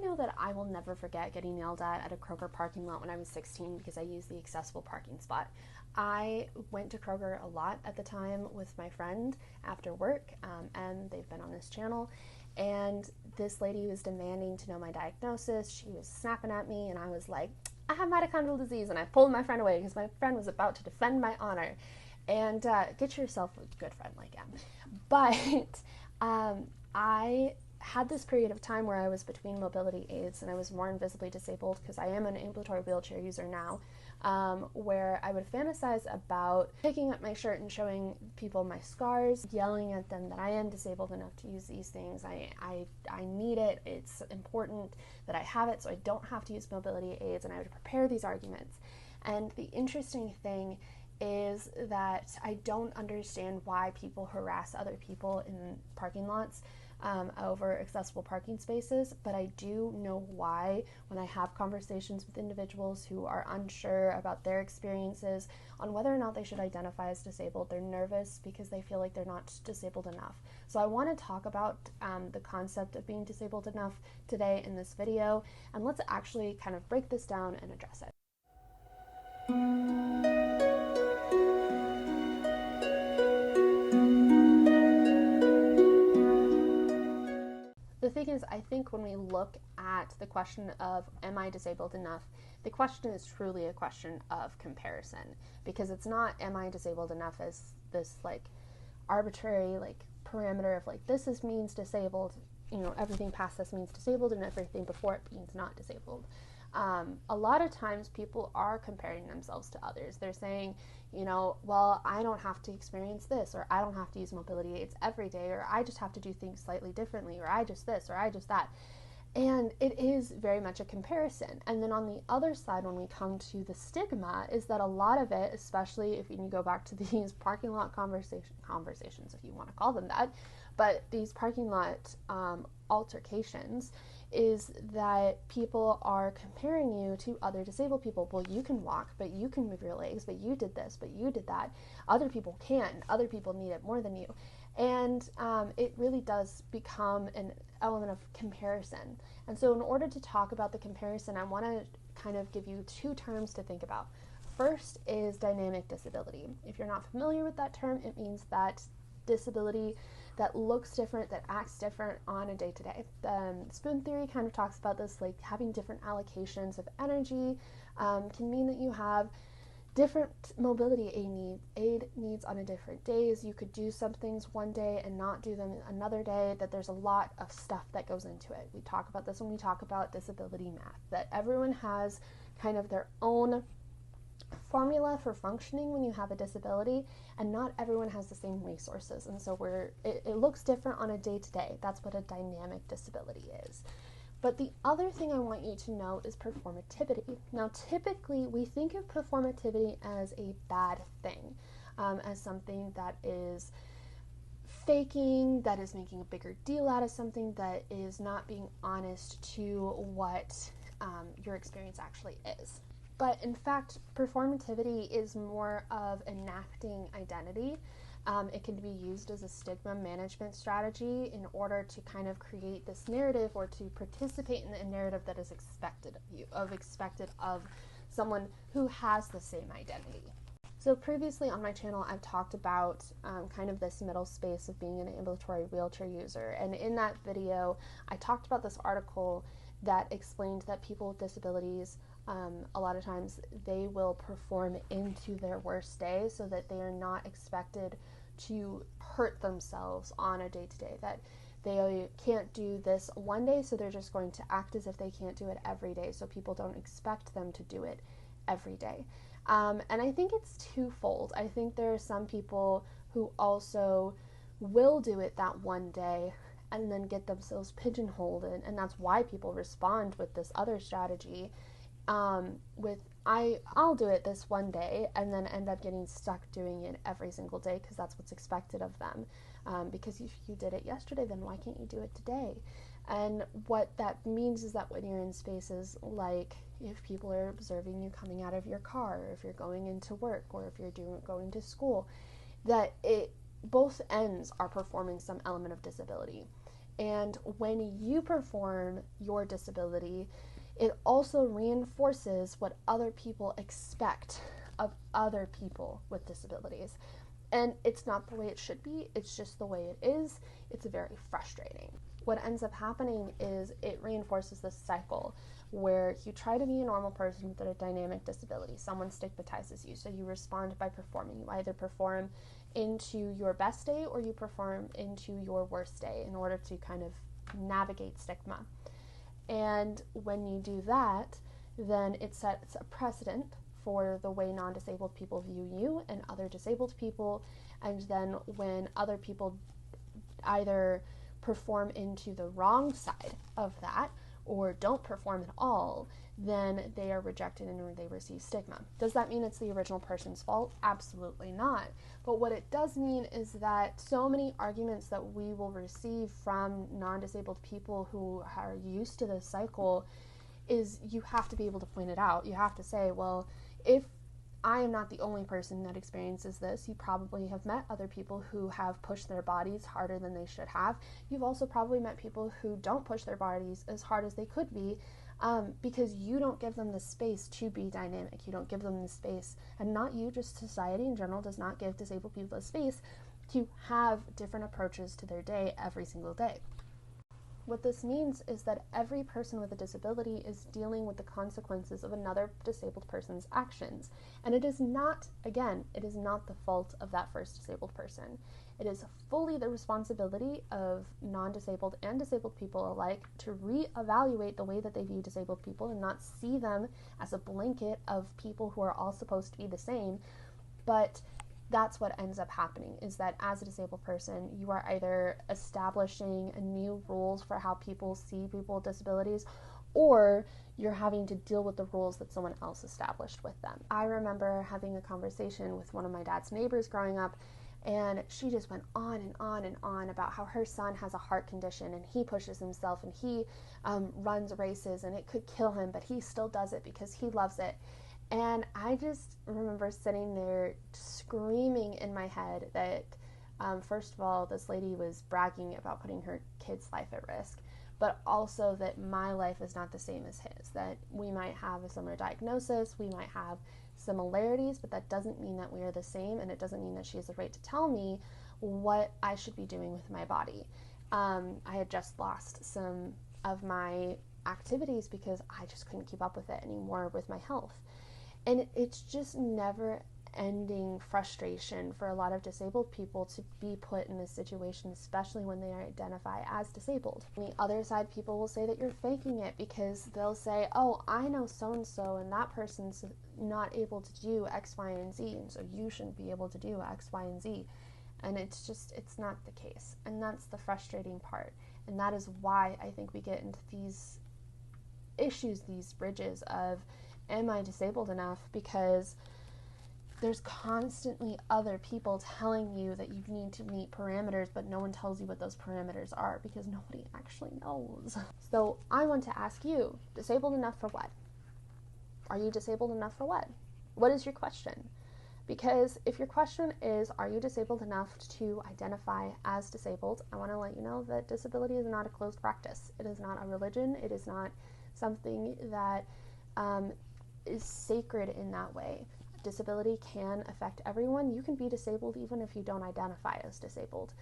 know that I will never forget getting yelled at a Kroger parking lot when I was 16 because I used the accessible parking spot. I went to Kroger a lot at the time with my friend after work, and they've been on this channel. And this lady was demanding to know my diagnosis. She was snapping at me, and I was like, I have mitochondrial disease, and I pulled my friend away because my friend was about to defend my honor. And get yourself a good friend like Em. But I had this period of time where I was between mobility aids and I was more invisibly disabled because I am an ambulatory wheelchair user now, where I would fantasize about picking up my shirt and showing people my scars, yelling at them that I am disabled enough to use these things. I need it. It's important that I have it so I don't have to use mobility aids, and I would prepare these arguments. And the interesting thing is that I don't understand why people harass other people in parking lots over accessible parking spaces, but I do know why when I have conversations with individuals who are unsure about their experiences on whether or not they should identify as disabled. They're nervous because they feel like they're not disabled enough. So I want to talk about the concept of being disabled enough today in this video, and let's actually kind of break this down and address it. The thing is, I think when we look at the question of am I disabled enough, the question is truly a question of comparison, because it's not am I disabled enough as this like arbitrary like parameter of like this is means disabled, you know, everything past this means disabled and everything before it means not disabled. A lot of times people are comparing themselves to others. They're saying, you know, well, I don't have to experience this, or I don't have to use mobility aids every day, or I just have to do things slightly differently, or I just this, or I just that. And it is very much a comparison. And then on the other side, when we come to the stigma, is that a lot of it, especially if you go back to these parking lot conversations, if you want to call them that, but these parking lot altercations, is that people are comparing you to other disabled people. Well, you can walk, but you can move your legs, but you did this, but you did that. Other people can't. Other people need it more than you. And it really does become an element of comparison. And so in order to talk about the comparison, I want to kind of give you two terms to think about. First is dynamic disability. If you're not familiar with that term, it means that disability that looks different, that acts different on a day-to-day. Spoon theory kind of talks about this, like having different allocations of energy can mean that you have different mobility aid needs on a different days. You could do some things one day and not do them another day, that there's a lot of stuff that goes into it. We talk about this when we talk about disability math, that everyone has kind of their own formula for functioning when you have a disability, and not everyone has the same resources, and so it looks different on a day-to-day. That's what a dynamic disability is. But the other thing I want you to know is performativity. Now, typically we think of performativity as a bad thing, as something that is faking, that is making a bigger deal out of something, that is not being honest to what your experience actually is. But in fact, performativity is more of enacting identity. It can be used as a stigma management strategy in order to kind of create this narrative, or to participate in the narrative that is expected of you, expected of someone who has the same identity. So previously on my channel, I've talked about kind of this middle space of being an ambulatory wheelchair user. And in that video, I talked about this article that explained that people with disabilities, a lot of times they will perform into their worst day, so that they are not expected to hurt themselves on a day-to-day, that they can't do this one day, so they're just going to act as if they can't do it every day, so people don't expect them to do it every day. And I think it's twofold. I think there are some people who also will do it that one day and then get themselves pigeonholed, and that's why people respond with this other strategy, with I'll do it this one day, and then end up getting stuck doing it every single day because that's what's expected of them. Because if you did it yesterday, then why can't you do it today? And what that means is that when you're in spaces like if people are observing you coming out of your car, or if you're going into work, or if you're going to school, that both ends are performing some element of disability. And when you perform your disability, it also reinforces what other people expect of other people with disabilities. And it's not the way it should be, it's just the way it is. It's very frustrating. What ends up happening is it reinforces this cycle where you try to be a normal person with a dynamic disability. Someone stigmatizes you, so you respond by performing. You either perform into your best day or you perform into your worst day in order to kind of navigate stigma. And when you do that, then it sets a precedent for the way non-disabled people view you and other disabled people. And then when other people either perform into the wrong side of that or don't perform at all, then they are rejected and they receive stigma. Does that mean it's the original person's fault? Absolutely not. But what it does mean is that so many arguments that we will receive from non-disabled people who are used to this cycle is you have to be able to point it out. You have to say, well, if I am not the only person that experiences this, you probably have met other people who have pushed their bodies harder than they should have. You've also probably met people who don't push their bodies as hard as they could be, because you don't give them the space to be dynamic. You don't give them the space, and not you, just society in general does not give disabled people the space to have different approaches to their day every single day. What this means is that every person with a disability is dealing with the consequences of another disabled person's actions. And it is not, again, it is not the fault of that first disabled person. It is fully the responsibility of non-disabled and disabled people alike to reevaluate the way that they view disabled people and not see them as a blanket of people who are all supposed to be the same. But that's what ends up happening, is that as a disabled person, you are either establishing new rules for how people see people with disabilities, or you're having to deal with the rules that someone else established with them. I remember having a conversation with one of my dad's neighbors growing up, and she just went on and on and on about how her son has a heart condition and he pushes himself and he runs races and it could kill him, but he still does it because he loves it. And I just remember sitting there screaming in my head that, first of all, this lady was bragging about putting her kid's life at risk, but also that my life is not the same as his, that we might have a similar diagnosis, we might have similarities, but that doesn't mean that we are the same, and it doesn't mean that she has the right to tell me what I should be doing with my body. I had just lost some of my activities because I just couldn't keep up with it anymore with my health. And it's just never ending frustration for a lot of disabled people to be put in this situation, especially when they identify as disabled. On the other side, people will say that you're faking it because they'll say, oh, I know so-and-so and that person's not able to do X, Y, and Z, and so you shouldn't be able to do X, Y, and Z. And it's not the case. And that's the frustrating part. And that is why I think we get into these issues, these bridges of, am I disabled enough? Because there's constantly other people telling you that you need to meet parameters, but no one tells you what those parameters are because nobody actually knows. So I want to ask you, disabled enough for what? Are you disabled enough for what? What is your question? Because if your question is, are you disabled enough to identify as disabled, I want to let you know that disability is not a closed practice. It is not a religion. It is not something that is sacred in that way. Disability can affect everyone. You can be disabled even if you don't identify as disabled.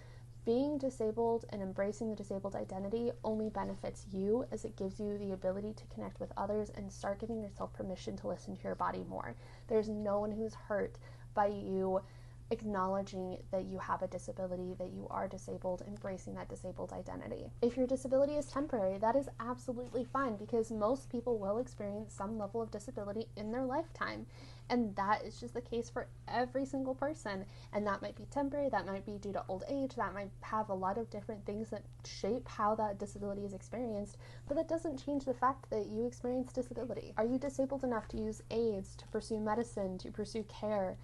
Being disabled and embracing the disabled identity only benefits you, as it gives you the ability to connect with others and start giving yourself permission to listen to your body more. There's no one who's hurt by you acknowledging that you have a disability, that you are disabled, embracing that disabled identity. If your disability is temporary, that is absolutely fine, because most people will experience some level of disability in their lifetime. And that is just the case for every single person. And that might be temporary, that might be due to old age, that might have a lot of different things that shape how that disability is experienced, but that doesn't change the fact that you experience disability. Are you disabled enough to use aids, to pursue medicine, to pursue care?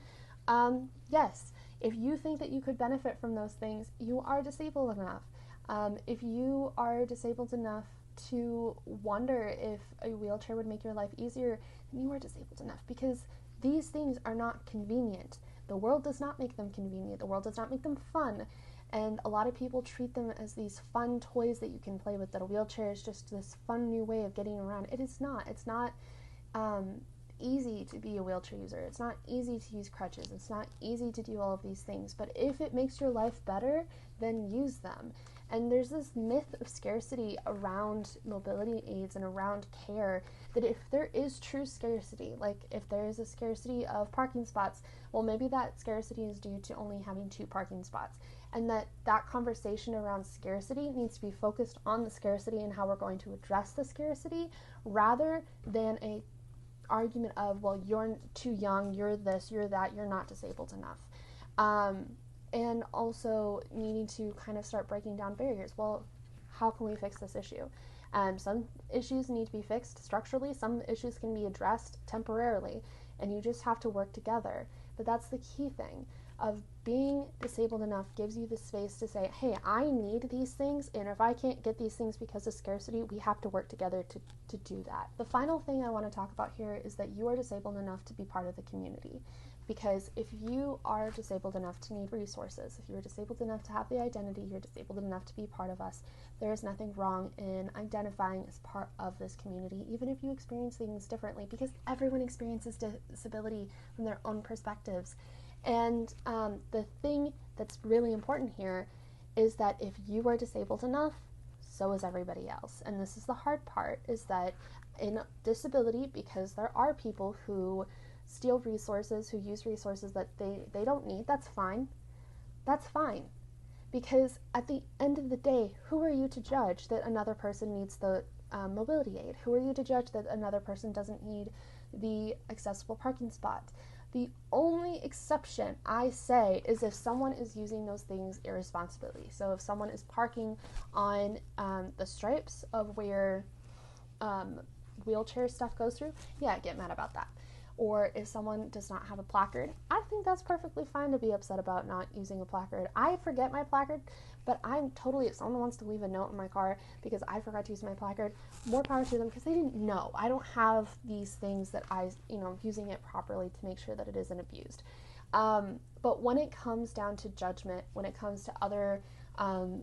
Yes. If you think that you could benefit from those things, you are disabled enough. If you are disabled enough to wonder if a wheelchair would make your life easier, then you are disabled enough, because these things are not convenient. The world does not make them convenient. The world does not make them fun. And a lot of people treat them as these fun toys that you can play with, that a wheelchair is just this fun new way of getting around. It is not. It's not easy to be a wheelchair user. It's not easy to use crutches. It's not easy to do all of these things. But if it makes your life better, then use them. And there's this myth of scarcity around mobility aids and around care, that if there is true scarcity, like if there is a scarcity of parking spots, well, maybe that scarcity is due to only having 2 parking spots. And that conversation around scarcity needs to be focused on the scarcity and how we're going to address the scarcity, rather than a argument of, well, you're too young, you're this, you're that, you're not disabled enough. And also needing to kind of start breaking down barriers. Well, how can we fix this issue? Some issues need to be fixed structurally, some issues can be addressed temporarily, and you just have to work together. But that's the key thing of being disabled enough gives you the space to say, hey, I need these things, and if I can't get these things because of scarcity, we have to work together to do that. The final thing I want to talk about here is that you are disabled enough to be part of the community. Because if you are disabled enough to need resources, if you're disabled enough to have the identity, you're disabled enough to be part of us, there is nothing wrong in identifying as part of this community, even if you experience things differently, because everyone experiences disability from their own perspectives. And the thing that's really important here is that if you are disabled enough, so is everybody else. And this is the hard part, is that in disability, because there are people who steal resources, who use resources that they don't need, that's fine. That's fine. Because at the end of the day, who are you to judge that another person needs the mobility aid? Who are you to judge that another person doesn't need the accessible parking spot? The only exception I say is if someone is using those things irresponsibly. So if someone is parking on the stripes of where wheelchair stuff goes through, yeah, get mad about that. Or if someone does not have a placard, I think that's perfectly fine to be upset about not using a placard. I forget my placard, but I'm totally, if someone wants to leave a note in my car because I forgot to use my placard, more power to them, because they didn't know. I don't have these things that using it properly to make sure that it isn't abused. But when it comes down to judgment, when it comes to other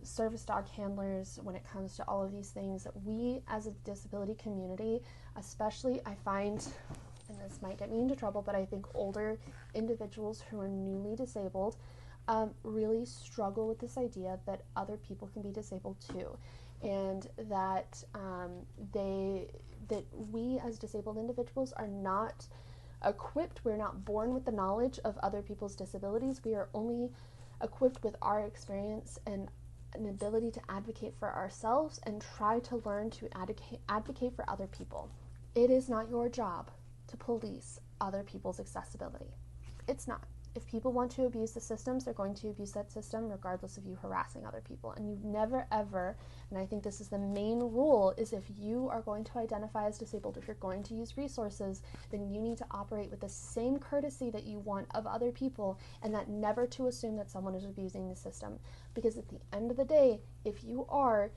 service dog handlers, when it comes to all of these things, we as a disability community, especially, I find, and this might get me into trouble, but I think older individuals who are newly disabled really struggle with this idea that other people can be disabled too, and that that we as disabled individuals are not equipped, we're not born with the knowledge of other people's disabilities. We are only equipped with our experience and an ability to advocate for ourselves and try to learn to advocate for other people. It is not your job to police other people's accessibility. It's not. If people want to abuse the systems, they're going to abuse that system regardless of you harassing other people. And you never ever, and I think this is the main rule, is if you are going to identify as disabled, if you're going to use resources, then you need to operate with the same courtesy that you want of other people, and that never to assume that someone is abusing the system. Because at the end of the day, if you are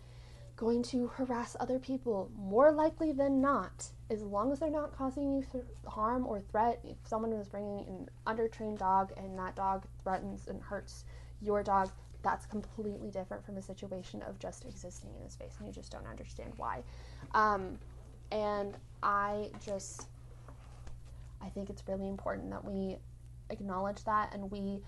going to harass other people, more likely than not, as long as they're not causing you harm or threat. If someone was bringing an undertrained dog and that dog threatens and hurts your dog, that's completely different from a situation of just existing in a space and you just don't understand why. And I think it's really important that we acknowledge that, and we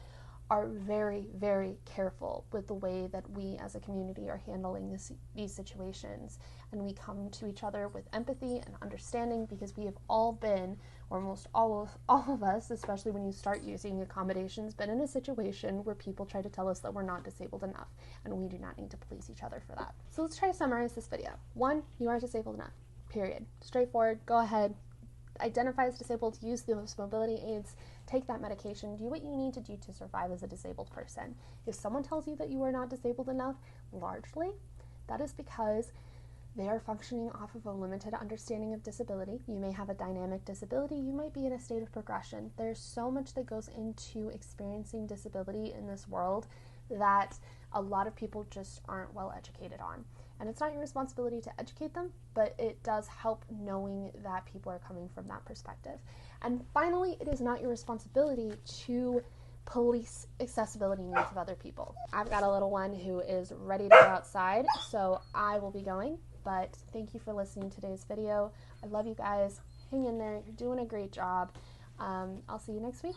are very, very careful with the way that we as a community are handling these situations, and we come to each other with empathy and understanding, because we have all been, or almost all of us, especially when you start using accommodations, been in a situation where people try to tell us that we're not disabled enough, and we do not need to police each other for that. So let's try to summarize this video. 1, you are disabled enough, period. Straightforward, go ahead, identify as disabled, use those mobility aids, take that medication, do what you need to do to survive as a disabled person. If someone tells you that you are not disabled enough, largely, that is because they are functioning off of a limited understanding of disability. You may have a dynamic disability, you might be in a state of progression. There's so much that goes into experiencing disability in this world that a lot of people just aren't well educated on. And it's not your responsibility to educate them, but it does help knowing that people are coming from that perspective. And finally, it is not your responsibility to police accessibility needs of other people. I've got a little one who is ready to go outside, so I will be going, but thank you for listening to today's video. I love you guys. Hang in there. You're doing a great job. I'll see you next week.